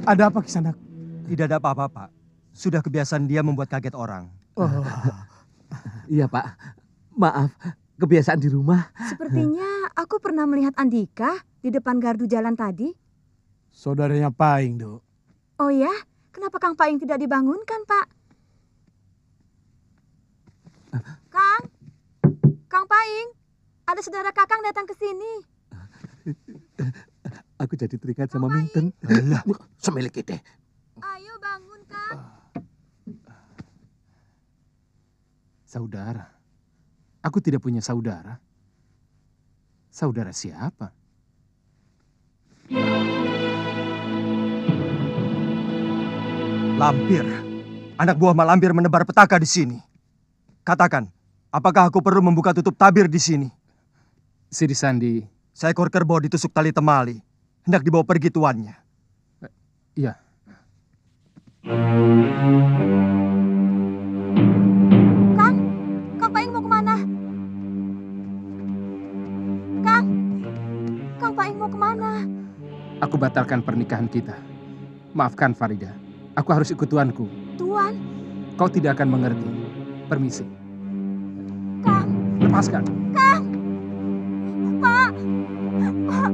Ada apa Kisanak? Tidak ada apa-apa, Pak. Sudah kebiasaan dia membuat kaget orang. Oh. Iya, Pak. Maaf, kebiasaan di rumah. Sepertinya aku pernah melihat Andika di depan gardu jalan tadi. Saudaranya Paing, Dok. Oh ya? Kenapa Kang Paing tidak dibangunkan, Pak? Kang? Kang Paing, ada saudara Kakang datang ke sini. Aku jadi teringat sama Minten. Alah, semilik kita. Ayo bangun, Kang. Saudara? Aku tidak punya saudara. Saudara siapa? Lampir. Anak buah Mak Lampir menebar petaka di sini. Katakan, apakah aku perlu membuka tutup tabir di sini? Siri Sandi. Seekor kerbau ditusuk tali temali. Hendak dibawa pergi tuannya. Iya. Kang Paing mau kemana? Kang Paing mau kemana? Aku batalkan pernikahan kita. Maafkan Farida. Aku harus ikut tuanku. Tuan? Kau tidak akan mengerti. Permisi. Kang! Lepaskan. Kang! Pak! Pak!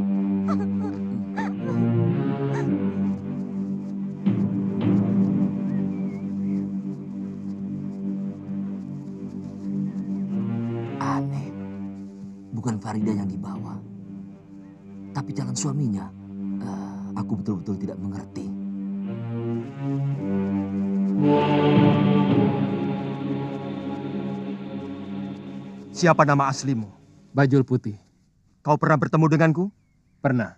Aneh. Bukan Farida yang dibawa. Tapi calon suaminya. Aku betul-betul tidak mengerti. Siapa nama aslimu? Bajul Putih. Kau pernah bertemu denganku? Pernah.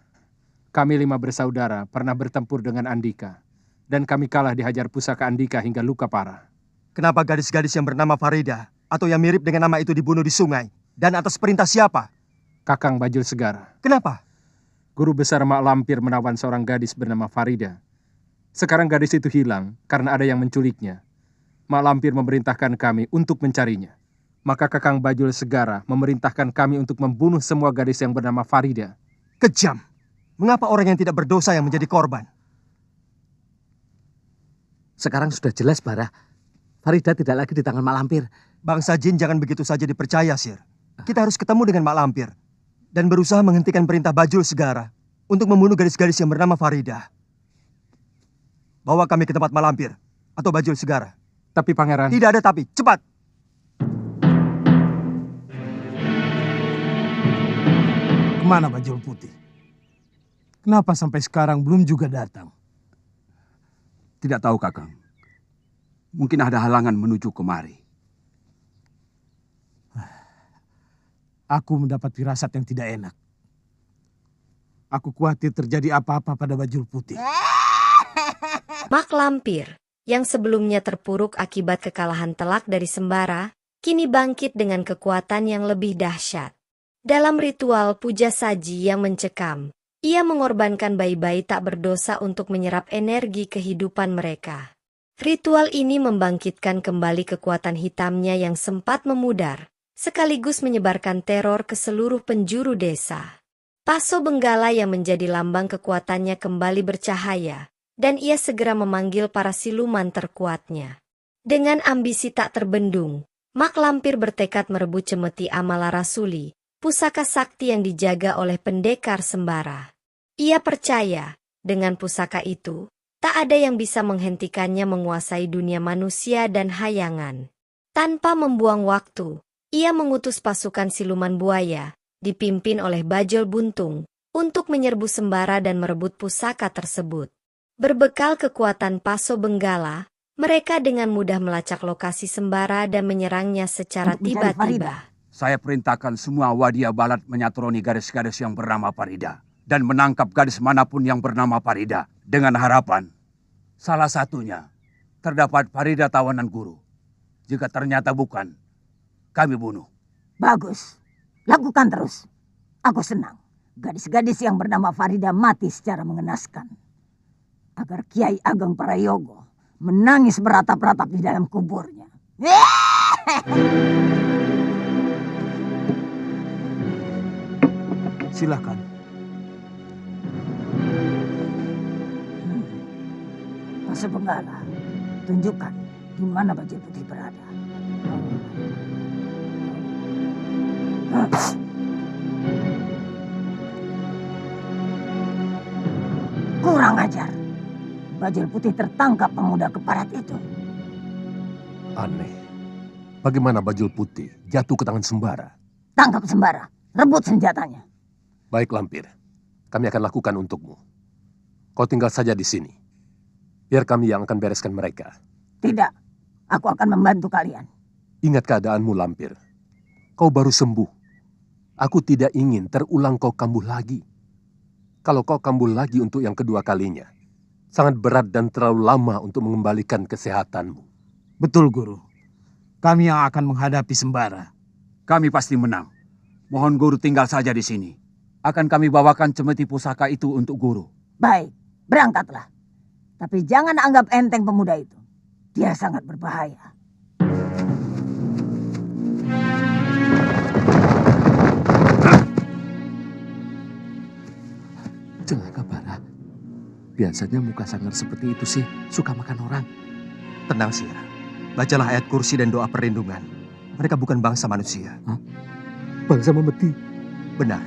Kami 5 bersaudara pernah bertempur dengan Andika. Dan kami kalah dihajar pusaka Andika hingga luka parah. Kenapa gadis-gadis yang bernama Farida atau yang mirip dengan nama itu dibunuh di sungai? Dan atas perintah siapa? Kakang Bajul Segara. Kenapa? Guru besar Mak Lampir menawan seorang gadis bernama Farida. Sekarang gadis itu hilang karena ada yang menculiknya. Mak Lampir memerintahkan kami untuk mencarinya. Maka Kakang Bajul Segara memerintahkan kami untuk membunuh semua gadis yang bernama Farida. Kejam. Mengapa orang yang tidak berdosa yang menjadi korban? Sekarang sudah jelas, Bara. Farida tidak lagi di tangan Mak Lampir. Bangsa jin jangan begitu saja dipercaya, Sir. Kita harus ketemu dengan Mak Lampir. Dan berusaha menghentikan perintah Bajul Segara untuk membunuh gadis-gadis yang bernama Farida. Bawa kami ke tempat Mak Lampir atau Bajul Segara. Tapi Pangeran... Tidak ada tapi, cepat! Kemana Bajul Putih? Kenapa sampai sekarang belum juga datang? Tidak tahu, Kakang. Mungkin ada halangan menuju kemari. Aku mendapat firasat yang tidak enak. Aku khawatir terjadi apa-apa pada Bajul Putih. Mak Lampir, yang sebelumnya terpuruk akibat kekalahan telak dari Sembara, kini bangkit dengan kekuatan yang lebih dahsyat. Dalam ritual puja saji yang mencekam, Ia mengorbankan bayi-bayi tak berdosa untuk menyerap energi kehidupan mereka. Ritual ini membangkitkan kembali kekuatan hitamnya yang sempat memudar, sekaligus menyebarkan teror ke seluruh penjuru desa. Paso Benggala yang menjadi lambang kekuatannya kembali bercahaya, dan ia segera memanggil para siluman terkuatnya. Dengan ambisi tak terbendung, Mak Lampir bertekad merebut cemeti Amala Rasuli, pusaka sakti yang dijaga oleh pendekar Sembara. Ia percaya, dengan pusaka itu, tak ada yang bisa menghentikannya menguasai dunia manusia dan hayangan. Tanpa membuang waktu, ia mengutus pasukan siluman buaya, dipimpin oleh Bajul Buntung, untuk menyerbu Sembara dan merebut pusaka tersebut. Berbekal kekuatan Paso Benggala, mereka dengan mudah melacak lokasi Sembara dan menyerangnya secara tiba-tiba. Saya perintahkan semua wadia balat menyatroni gadis-gadis yang bernama Farida dan menangkap gadis manapun yang bernama Farida dengan harapan salah satunya terdapat Farida tawanan guru. Jika ternyata bukan, kami bunuh. Bagus, lakukan terus. Aku senang gadis-gadis yang bernama Farida mati secara mengenaskan. Agar Kiai Ageng Prayogo menangis beratap-ratap di dalam kuburnya. Silakan. Paso Benggala, tunjukkan di mana Bajul Putih berada. Kurang ajar. Bajul Putih tertangkap pemuda keparat itu. Aneh. Bagaimana Bajul Putih jatuh ke tangan Sembara? Tangkap Sembara, rebut senjatanya. Baik Lampir, kami akan lakukan untukmu. Kau tinggal saja di sini. Biar kami yang akan bereskan mereka. Tidak, aku akan membantu kalian. Ingat keadaanmu Lampir. Kau baru sembuh. Aku tidak ingin terulang kau kambuh lagi. Kalau kau kambuh lagi untuk yang kedua kalinya, sangat berat dan terlalu lama untuk mengembalikan kesehatanmu. Betul, Guru. Kami yang akan menghadapi Sembara. Kami pasti menang. Mohon guru tinggal saja di sini. Akan kami bawakan cemeti pusaka itu untuk guru. Baik, berangkatlah. Tapi jangan anggap enteng pemuda itu. Dia sangat berbahaya. Celaka Bara. Biasanya muka sangar seperti itu sih suka makan orang. Tenang Sir. Bacalah ayat kursi dan doa perlindungan. Mereka bukan bangsa manusia. Bangsa memeti. Benar.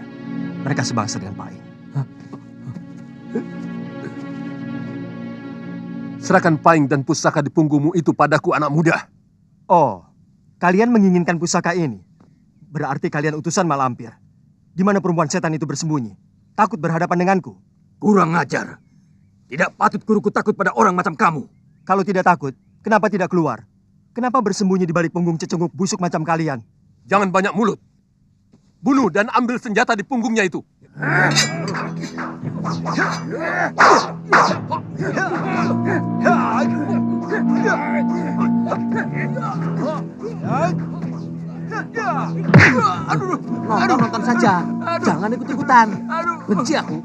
Mereka sebangsa dengan Paing. Serahkan Paing dan pusaka di punggungmu itu padaku anak muda. Oh, kalian menginginkan pusaka ini. Berarti kalian utusan Mak Lampir. Di mana perempuan setan itu bersembunyi? Takut berhadapan denganku? Kurang ajar. Tidak patut guruku takut pada orang macam kamu. Kalau tidak takut, kenapa tidak keluar? Kenapa bersembunyi di balik punggung cecunguk busuk macam kalian? Jangan banyak mulut. Bunuh dan ambil senjata di punggungnya itu. Nonton saja. Jangan ikut-ikutan. Benci aku.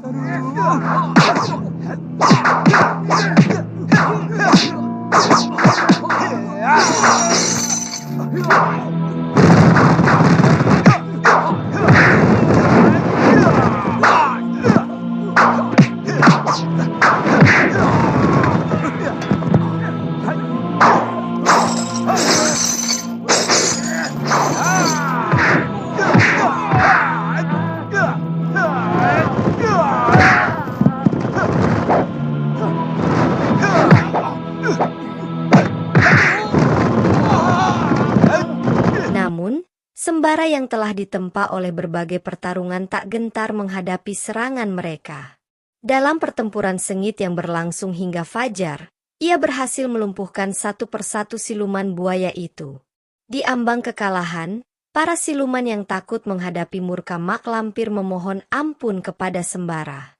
Sembara yang telah ditempa oleh berbagai pertarungan tak gentar menghadapi serangan mereka. Dalam pertempuran sengit yang berlangsung hingga fajar, ia berhasil melumpuhkan satu persatu siluman buaya itu. Di ambang kekalahan, para siluman yang takut menghadapi murka Mak Lampir memohon ampun kepada Sembara.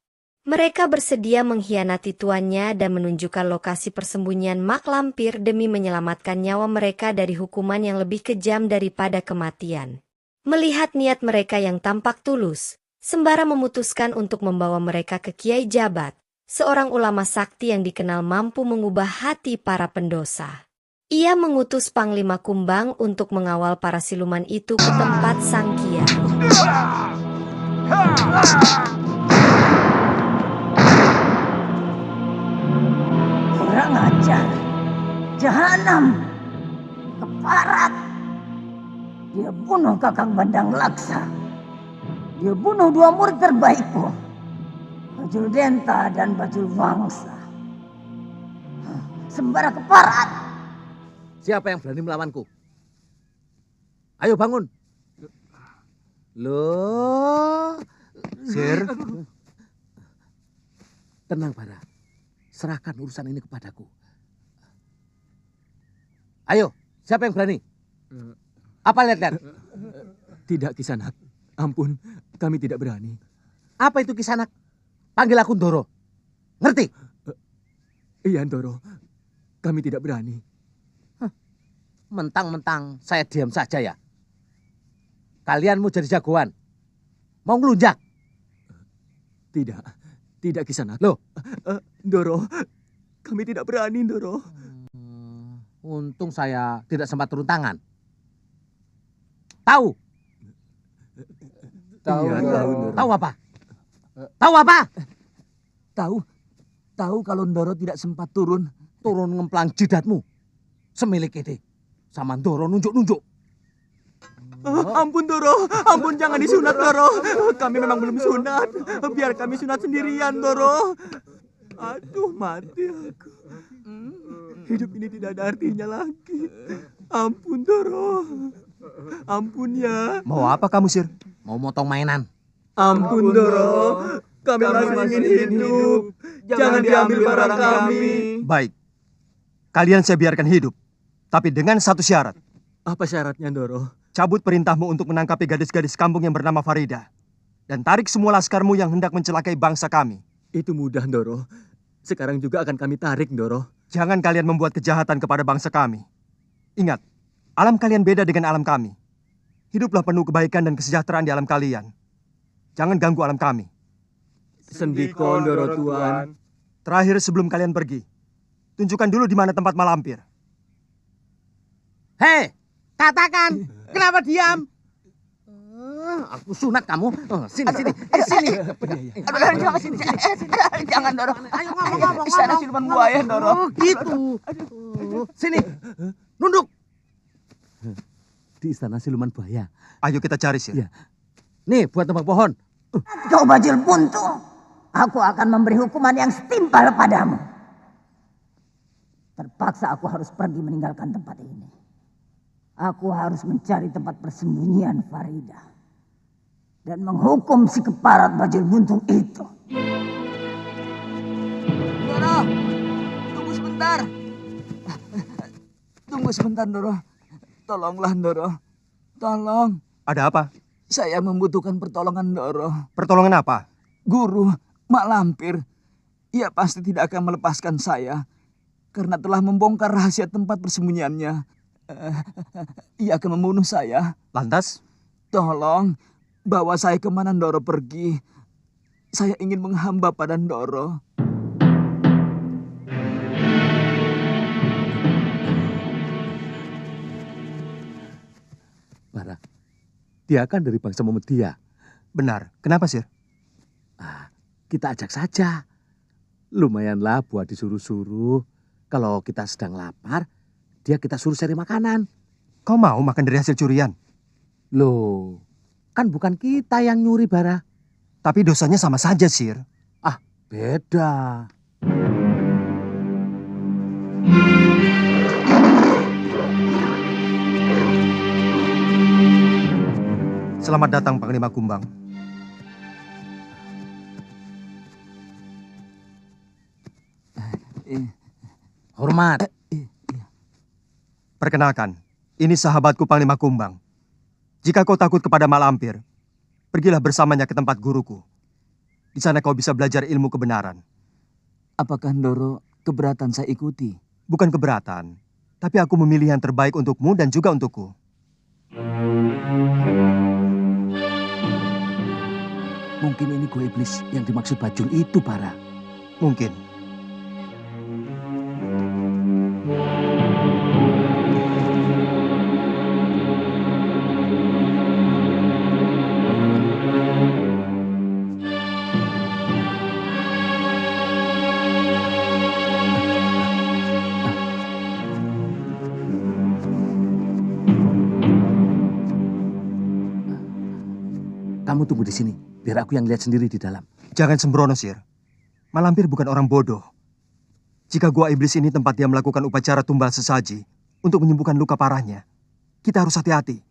Mereka bersedia mengkhianati tuannya dan menunjukkan lokasi persembunyian Mak Lampir demi menyelamatkan nyawa mereka dari hukuman yang lebih kejam daripada kematian. Melihat niat mereka yang tampak tulus, Sembara memutuskan untuk membawa mereka ke Kiai Jabat, seorang ulama sakti yang dikenal mampu mengubah hati para pendosa. Ia mengutus Panglima Kumbang untuk mengawal para siluman itu ke tempat sang kiai. Kurang ajar. Jahanam. Keparat. Dia bunuh Kakang Bandang Laksa. Dia bunuh 2 murid terbaikku. Bajul Denta dan Bajul Wangsa. Sembara keparat. Siapa yang berani melawanku? Ayo bangun. Loh. Sir, Tenang, Bara. Serahkan urusan ini kepadaku. Ayo, siapa yang berani? Apa lihat-lihat? Tidak, Kisanak. Ampun, kami tidak berani. Apa itu Kisanak? Panggil aku Ndoro. Ngerti? Iya, Ndoro. Kami tidak berani. Mentang-mentang saya diam saja ya. Kalian mau jadi jagoan? Mau ngelunjak? Tidak, tidak Kisanak. Loh? Ndoro, kami tidak berani, Ndoro. Untung saya tidak sempat turun tangan. Tahu? Tahu, iya, Ndoro. Tahu apa? Tahu apa? Tahu kalau Ndoro tidak sempat turun. Turun ngemplang jidatmu. Semilik ide. Sama Ndoro nunjuk-nunjuk. Ampun, Ndoro. Ampun, jangan disunat, Ndoro. Kami memang belum sunat. Biar kami sunat sendirian, Ndoro. Aduh, mati aku. Hidup ini tidak ada artinya lagi. Ampun, Ndoro. Ampun ya. mau apa kamu, Sir? Mau motong mainan. Ampun, Ndoro. Kami masih ingin hidup. Jangan diambil barang kami. Baik. Kalian saya biarkan hidup. Tapi dengan satu syarat. Apa syaratnya, Ndoro? Cabut perintahmu untuk menangkapi gadis-gadis kampung yang bernama Farida. Dan tarik semua laskarmu yang hendak mencelakai bangsa kami. Itu mudah, Ndoro. Sekarang juga akan kami tarik, Ndoro. Jangan kalian membuat kejahatan kepada bangsa kami. Ingat, alam kalian beda dengan alam kami. Hiduplah penuh kebaikan dan kesejahteraan di alam kalian. Jangan ganggu alam kami. Sendiko, Ndoro Tuan. Terakhir sebelum kalian pergi, tunjukkan dulu di mana tempat malampir. Hei, katakan. Kenapa diam? Aku sunat kamu. Sini. Jangan, Ndoro. Ayo ngomong. Sana siluman buaya, Ndoro. Oh, gitu. Sini. Nunduk. Di istana siluman buaya. Ayo kita cari, Sir. Iya. Nih, buat tembak pohon. Kau Bajul Buntu. Aku akan memberi hukuman yang setimpal padamu. Terpaksa aku harus pergi meninggalkan tempat ini. Aku harus mencari tempat persembunyian Farida. Dan menghukum si keparat Bajul Buntung itu. Ndoro, tunggu sebentar. Tunggu sebentar, Ndoro. Tolonglah, Ndoro. Tolong. Ada apa? Saya membutuhkan pertolongan, Ndoro. Pertolongan apa? Guru, Mak Lampir. Ia pasti tidak akan melepaskan saya. Karena telah membongkar rahasia tempat persembunyiannya. Ia akan membunuh saya. Lantas? Tolong, bawa saya kemana Ndoro pergi. Saya ingin menghamba pada Ndoro. Bara, dia kan dari bangsa Muhammadiyah. Benar. Kenapa, Sir? Kita ajak saja. Lumayanlah buat disuruh-suruh. Kalau kita sedang lapar, dia kita suruh cari makanan. Kau mau makan dari hasil curian? Loh, kan bukan kita yang nyuri, Bara. Tapi dosanya sama saja, Sir. Beda. Selamat datang, Panglima Kumbang. Hormat. Perkenalkan, ini sahabatku Panglima Kumbang. Jika kau takut kepada Mak Lampir, pergilah bersamanya ke tempat guruku. Di sana kau bisa belajar ilmu kebenaran. Apakah Ndoro keberatan saya ikuti? Bukan keberatan, tapi aku memilih yang terbaik untukmu dan juga untukku. Mungkin ini gua iblis yang dimaksud Bajul itu, Bara. Mungkin. Kamu tunggu di sini, biar aku yang lihat sendiri di dalam. Jangan sembrono, Sir. Malampir bukan orang bodoh. Jika gua iblis ini tempat dia melakukan upacara tumbal sesaji untuk menyembuhkan luka parahnya, kita harus hati-hati.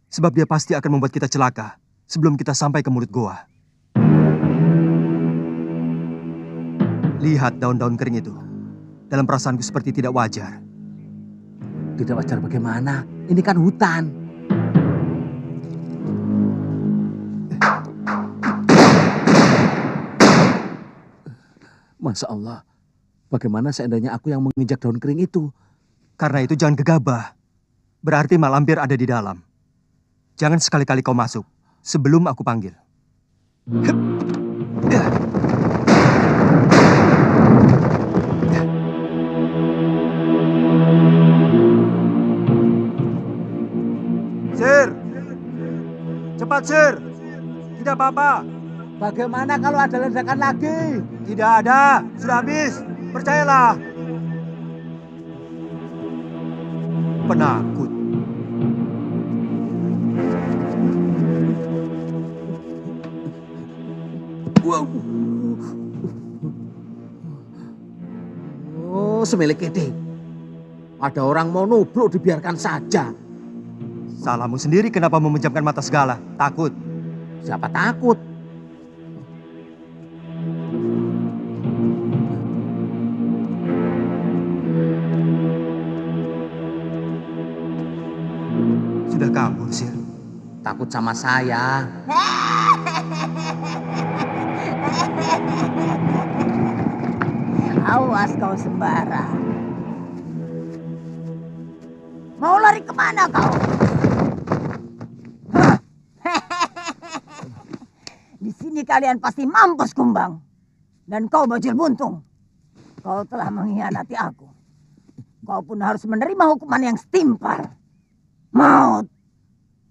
Sebab dia pasti akan membuat kita celaka sebelum kita sampai ke mulut gua. Lihat daun-daun kering itu. Dalam perasaanku seperti tidak wajar. Tidak wajar bagaimana? Ini kan hutan. Masya Allah, bagaimana seandainya aku yang menginjak daun kering itu? Karena itu jangan gegabah. Berarti Malampir ada di dalam. Jangan sekali-kali kau masuk sebelum aku panggil. Sir! Cepat, Sir! Tidak apa-apa. Bagaimana kalau ada ledakan lagi? Tidak ada, sudah habis. Percayalah. Penakut. Wow. Oh, semilik ini. Ada orang mau nubruk, dibiarkan saja. Salahmu sendiri kenapa memejamkan mata segala? Takut. Siapa takut? Sudah kabur, Sir. Takut sama saya. Awas kau sembara. Mau lari kemana kau? Di sini kalian pasti mampus, Kumbang. Dan kau Bajul Buntung. Kau telah mengkhianati aku. Kau pun harus menerima hukuman yang setimpal. Maut.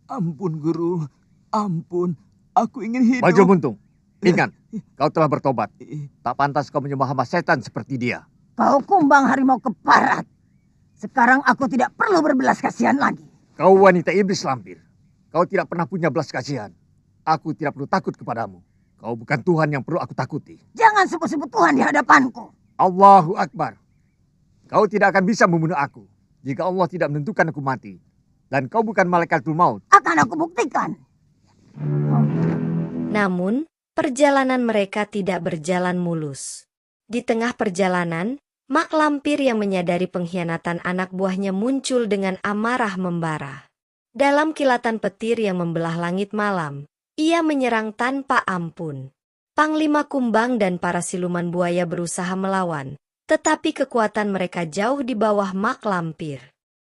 Ampun, Guru. Ampun. Aku ingin hidup. Bajul Buntung, ingat, kau telah bertobat. Tak pantas kau menyembah hamba setan seperti dia. Kau Kumbang harimau keparat. Sekarang aku tidak perlu berbelas kasihan lagi. Kau wanita iblis lampir. Kau tidak pernah punya belas kasihan. Aku tidak perlu takut kepadamu. Kau bukan Tuhan yang perlu aku takuti. Jangan sebut-sebut Tuhan di hadapanku. Allahu Akbar. Kau tidak akan bisa membunuh aku jika Allah tidak menentukan aku mati. Dan kau bukan malaikatul maut. Akan aku buktikan. Namun, perjalanan mereka tidak berjalan mulus. Di tengah perjalanan, Mak Lampir yang menyadari pengkhianatan anak buahnya muncul dengan amarah membara. Dalam kilatan petir yang membelah langit malam, ia menyerang tanpa ampun. Panglima Kumbang dan para siluman buaya berusaha melawan, tetapi kekuatan mereka jauh di bawah Mak Lampir.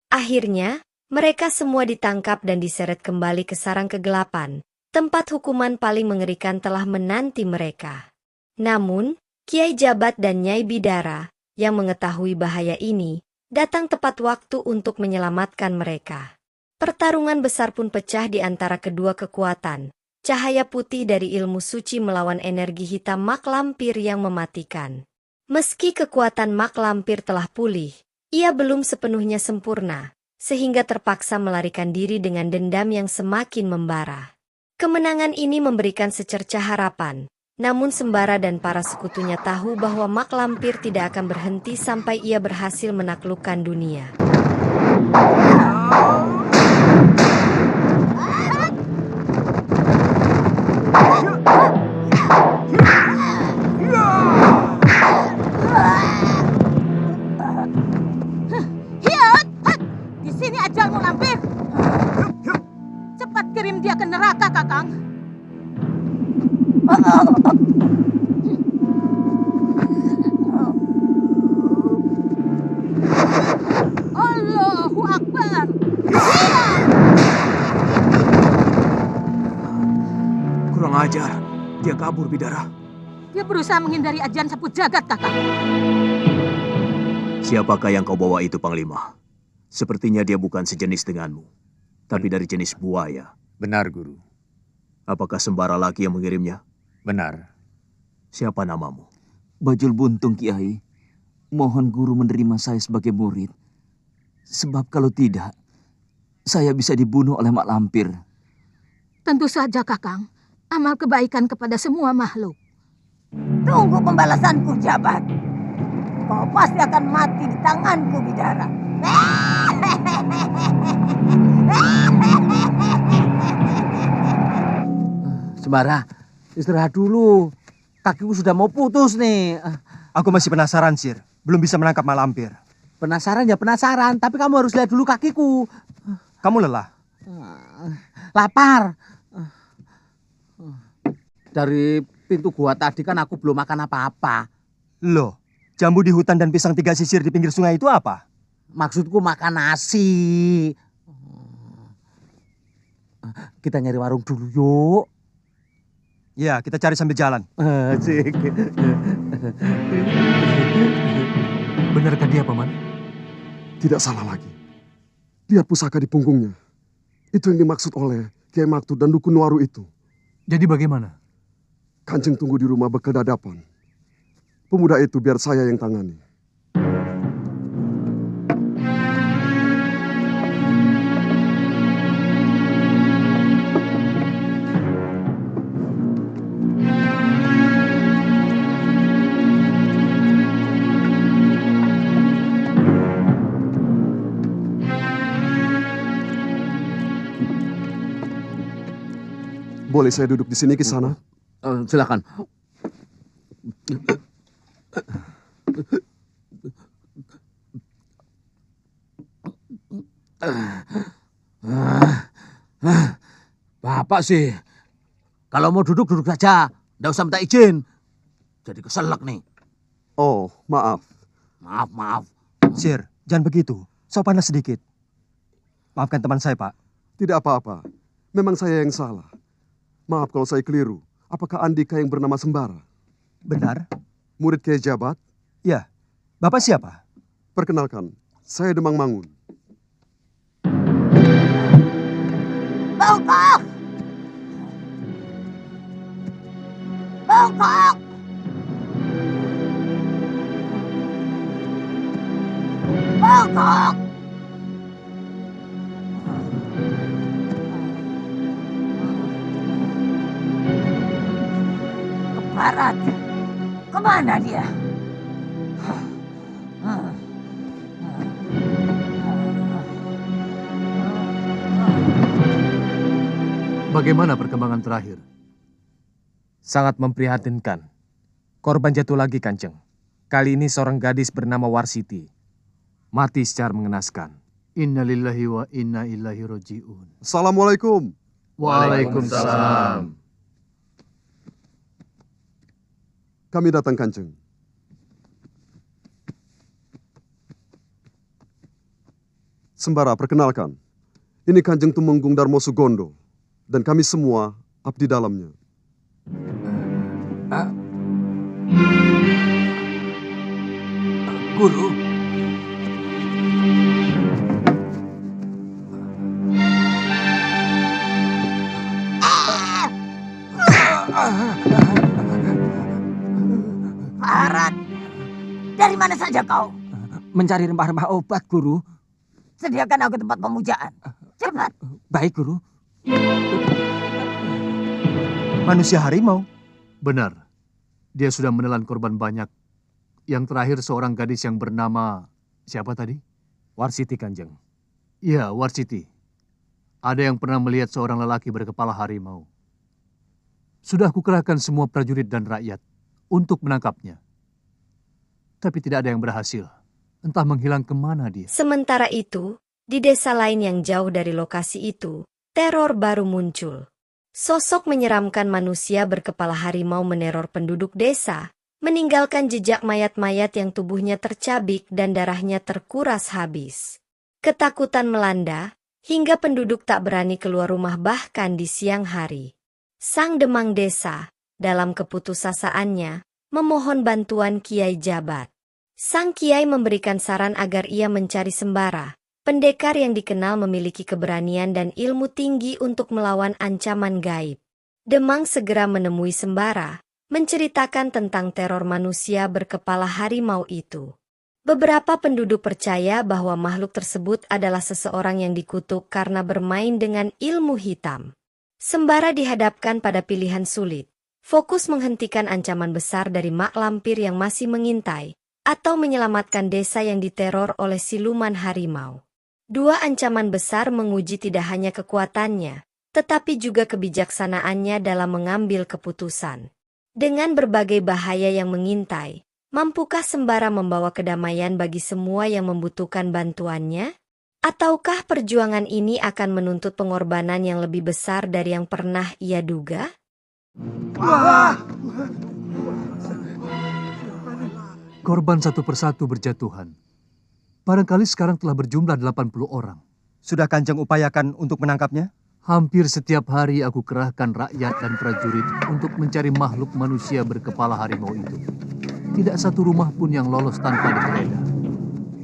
Akhirnya, mereka semua ditangkap dan diseret kembali ke sarang kegelapan, tempat hukuman paling mengerikan telah menanti mereka. Namun, Kiai Jabat dan Nyai Bidara, yang mengetahui bahaya ini, datang tepat waktu untuk menyelamatkan mereka. Pertarungan besar pun pecah di antara kedua kekuatan. Cahaya putih dari ilmu suci melawan energi hitam Mak Lampir yang mematikan. Meski kekuatan Mak Lampir telah pulih, ia belum sepenuhnya sempurna, sehingga terpaksa melarikan diri dengan dendam yang semakin membara. Kemenangan ini memberikan secercah harapan, namun Sembara dan para sekutunya tahu bahwa Mak Lampir tidak akan berhenti sampai ia berhasil menaklukkan dunia. Di sini ajalmu, Lampir. Cepat kirim dia ke neraka, Kakang. Allahu Akbar. Kurang ajar. Dia kabur, Bidara. Dia berusaha menghindari ajian sapu jagat, Kakang. Siapakah yang kau bawa itu, Panglima? Sepertinya dia bukan sejenis denganmu, tapi dari jenis buaya. Benar, Guru. Apakah sembara lagi yang mengirimnya? Benar. Siapa namamu? Bajul Buntung, Kiai. Mohon guru menerima saya sebagai murid. Sebab kalau tidak, saya bisa dibunuh oleh Mak Lampir. Tentu saja, Kakang. Amal kebaikan kepada semua makhluk. Tunggu pembalasanku, Jabat. Kau pasti akan mati di tanganku, Bidara. Sembara, istirahat dulu. Kakiku sudah mau putus nih. Aku masih penasaran, Sir. Belum bisa menangkap Mak Lampir. Penasaran ya penasaran, tapi kamu harus lihat dulu kakiku. Kamu lelah? Lapar. Dari pintu gua tadi kan aku belum makan apa-apa. Loh, jambu di hutan dan pisang 3 sisir di pinggir sungai itu apa? Maksudku makan nasi. Kita nyari warung dulu yuk. Ya, kita cari sambil jalan. Asik. Benarkah dia, Paman? Tidak salah lagi. Lihat pusaka di punggungnya. Itu yang dimaksud oleh Kiai Maktub dan Dukun Waru itu. Jadi bagaimana? Kanjeng tunggu di rumah bekal dadapan. Pemuda itu biar saya yang tangani. Boleh saya duduk di sini, Kisana? Silakan. Bapak sih, kalau mau duduk saja, nggak usah minta izin. Jadi keselak nih. Oh, maaf. Maaf. Sir, jangan begitu. Sopanlah sedikit. Maafkan teman saya, Pak. Tidak apa-apa. Memang saya yang salah. Maaf kalau saya keliru. Apakah Andika yang bernama Sembara? Benar. Murid Kiai Jabat? Ya. Bapak siapa? Perkenalkan, saya Demang Mangun. Bongkok! Bongkok! Bongkok! Ke barat. Kemana dia? Bagaimana perkembangan terakhir? Sangat memprihatinkan. Korban jatuh lagi, Kanjeng. Kali ini seorang gadis bernama Warsiti. Mati secara mengenaskan. Innalillahi wa inna ilaihi roji'un. Assalamualaikum. Waalaikumsalam. Kami datang, Kanjeng. Sembara, perkenalkan. Ini Kanjeng Tumenggung Darmo Sugondo. Dan kami semua abdi dalamnya. Guru. Parat, dari mana saja kau? Mencari rempah-rempah obat, Guru. Sediakan aku tempat pemujaan. Cepat. Baik, Guru. Manusia harimau? Benar. Dia sudah menelan korban banyak. Yang terakhir seorang gadis yang bernama... Siapa tadi? Warsiti, Kanjeng. Iya, Warsiti. Ada yang pernah melihat seorang lelaki berkepala harimau. Sudah kukerahkan semua prajurit dan rakyat untuk menangkapnya. Tapi tidak ada yang berhasil. Entah menghilang kemana dia. Sementara itu, di desa lain yang jauh dari lokasi itu, teror baru muncul. Sosok menyeramkan manusia berkepala harimau meneror penduduk desa, meninggalkan jejak mayat-mayat yang tubuhnya tercabik dan darahnya terkuras habis. Ketakutan melanda, hingga penduduk tak berani keluar rumah bahkan di siang hari. Sang demang desa dalam keputusasaannya, memohon bantuan Kiai Jabat. Sang Kiai memberikan saran agar ia mencari Sembara, pendekar yang dikenal memiliki keberanian dan ilmu tinggi untuk melawan ancaman gaib. Demang segera menemui Sembara, menceritakan tentang teror manusia berkepala harimau itu. Beberapa penduduk percaya bahwa makhluk tersebut adalah seseorang yang dikutuk karena bermain dengan ilmu hitam. Sembara dihadapkan pada pilihan sulit, fokus menghentikan ancaman besar dari mak lampir yang masih mengintai, atau menyelamatkan desa yang diteror oleh siluman harimau. Dua ancaman besar menguji tidak hanya kekuatannya, tetapi juga kebijaksanaannya dalam mengambil keputusan. Dengan berbagai bahaya yang mengintai, mampukah Sembara membawa kedamaian bagi semua yang membutuhkan bantuannya? Ataukah perjuangan ini akan menuntut pengorbanan yang lebih besar dari yang pernah ia duga? Korban satu persatu berjatuhan. Barangkali sekarang telah berjumlah 80 orang. Sudah Kanjeng upayakan untuk menangkapnya? Hampir setiap hari aku kerahkan rakyat dan prajurit untuk mencari makhluk manusia berkepala harimau itu. Tidak satu rumah pun yang lolos tanpa digeledah.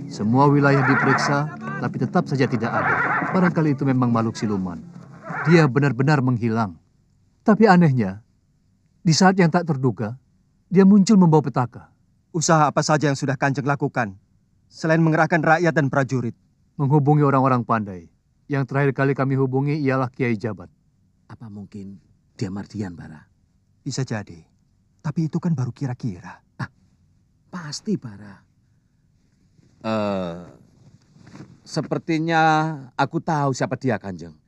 Semua wilayah diperiksa, tapi tetap saja tidak ada. Barangkali itu memang makhluk siluman. Dia benar-benar menghilang. Tapi anehnya, di saat yang tak terduga, dia muncul membawa petaka. Usaha apa saja yang sudah Kanjeng lakukan, selain mengerahkan rakyat dan prajurit? Menghubungi orang-orang pandai. Yang terakhir kali kami hubungi ialah Kiai Jabat. Apa mungkin dia Mardian, Bara? Bisa jadi. Tapi itu kan baru kira-kira. Pasti, Bara. Sepertinya aku tahu siapa dia, Kanjeng.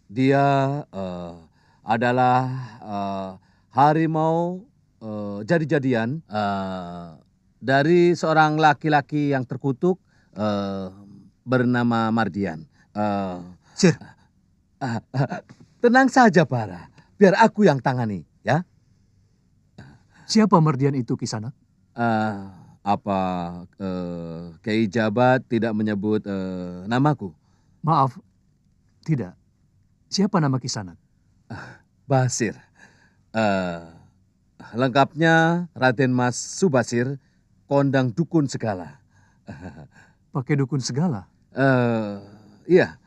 Dia adalah harimau jadi-jadian dari seorang laki-laki yang terkutuk bernama Mardian. Sir. Tenang saja, Bara. Biar aku yang tangani, ya. Siapa Mardian itu, Kisanak? Apa Kiai Jabat tidak menyebut namaku? Maaf, tidak. Siapa nama Kisanak? Basir. Lengkapnya Raden Mas Subasir, kondang dukun segala. Pakai dukun segala? Iya.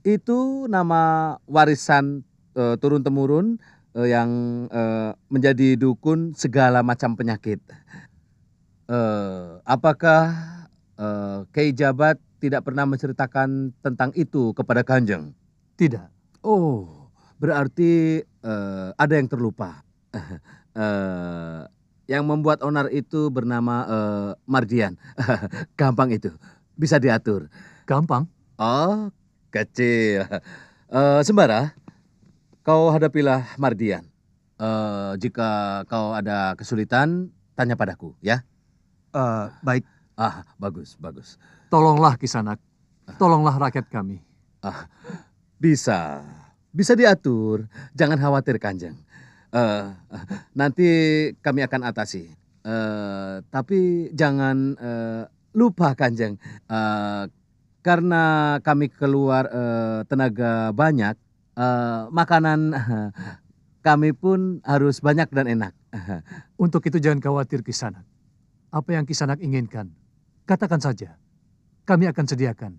Itu nama warisan turun-temurun yang menjadi dukun segala macam penyakit. Apakah Kiai Jabat tidak pernah menceritakan tentang itu kepada Kanjeng? Tidak. Oh, berarti ada yang terlupa. Yang membuat onar itu bernama Mardian. Gampang itu, bisa diatur. Gampang? Oh, kecil. Sembara, kau hadapilah Mardian. Jika kau ada kesulitan, tanya padaku, ya. Baik. Bagus, bagus. Tolonglah Kisanak, tolonglah rakyat kami. Bisa diatur. Jangan khawatir, Kanjeng. Nanti kami akan atasi. Tapi jangan lupa, Kanjeng. Karena kami keluar tenaga banyak, makanan kami pun harus banyak dan enak. Untuk itu jangan khawatir, Kisanak. Apa yang Kisanak inginkan, katakan saja. Kami akan sediakan.